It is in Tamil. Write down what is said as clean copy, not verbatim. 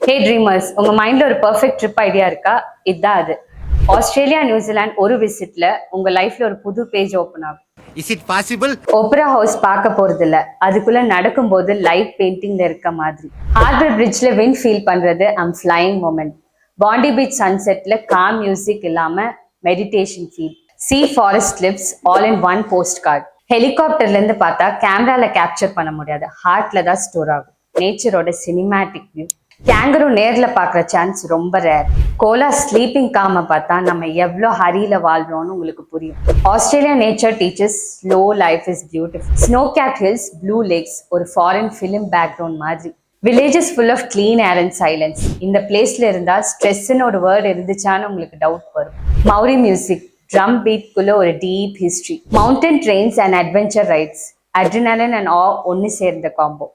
ஹே ட்ரீமர்ஸ், உங்க மைண்ட்ல ஒரு பெர்ஃபெக்ட் ட்ரிப் ஐடியா இருக்கா? இதுதான் அது. ஆஸ்திரேலியா, நியூசிலாந்து ஒரு விசிட்ல உங்க லைஃப்ல ஒரு புது பேஜ் ஓபன் ஆகும். Is it possible? Opera house பார்க்க போறது இல்ல, அதுக்குள்ள நடக்கும்போது லைட் பெயிண்டிங்ல இருக்க மாதிரி. ஹார்பர் பிரிட்ஜ்ல விண்ட் ஃபீல் பண்றது I'm flying moment. Pondy beach சன்செட்ல காம் மியூசிக் இல்லாம meditation feel. Sea forest lips all in one post card. ஹெலிகாப்டர்ல இருந்து பார்த்தா கேமரால கேப்சர் பண்ண முடியாது, ஹார்ட்ல தான் ஸ்டோர் ஆகும். நேச்சரோட சினிமேட்டிக் வியூ. கேங்கரு நேர்ல பாக்குற சான்ஸ் ரொம்ப ரேர். கோலா ஸ்லீப்பிங் காம பார்த்தா நம்ம எவ்வளோ ஹரியில வாழ்றோம்னு உங்களுக்கு புரியும். Australia nature teachers slow life is beautiful. Snow cap hills, blue lakes, ஒரு ஃபாரின் ஃபிலிம் பேக்ரவுண்ட் மாதிரி. Villages full of clean air and silence. இந்த பிளேஸ்ல இருந்தா ஸ்ட்ரெஸ்ன்னு ஒரு வேர்டு இருந்துச்சான்னு உங்களுக்கு டவுட் வரும். மௌரி மியூசிக், ட்ரம் பீட்குள்ள ஒரு deep history. Mountain trains and adventure rides, adrenaline and ah ஒன்னு சேர்ந்த காம்போ.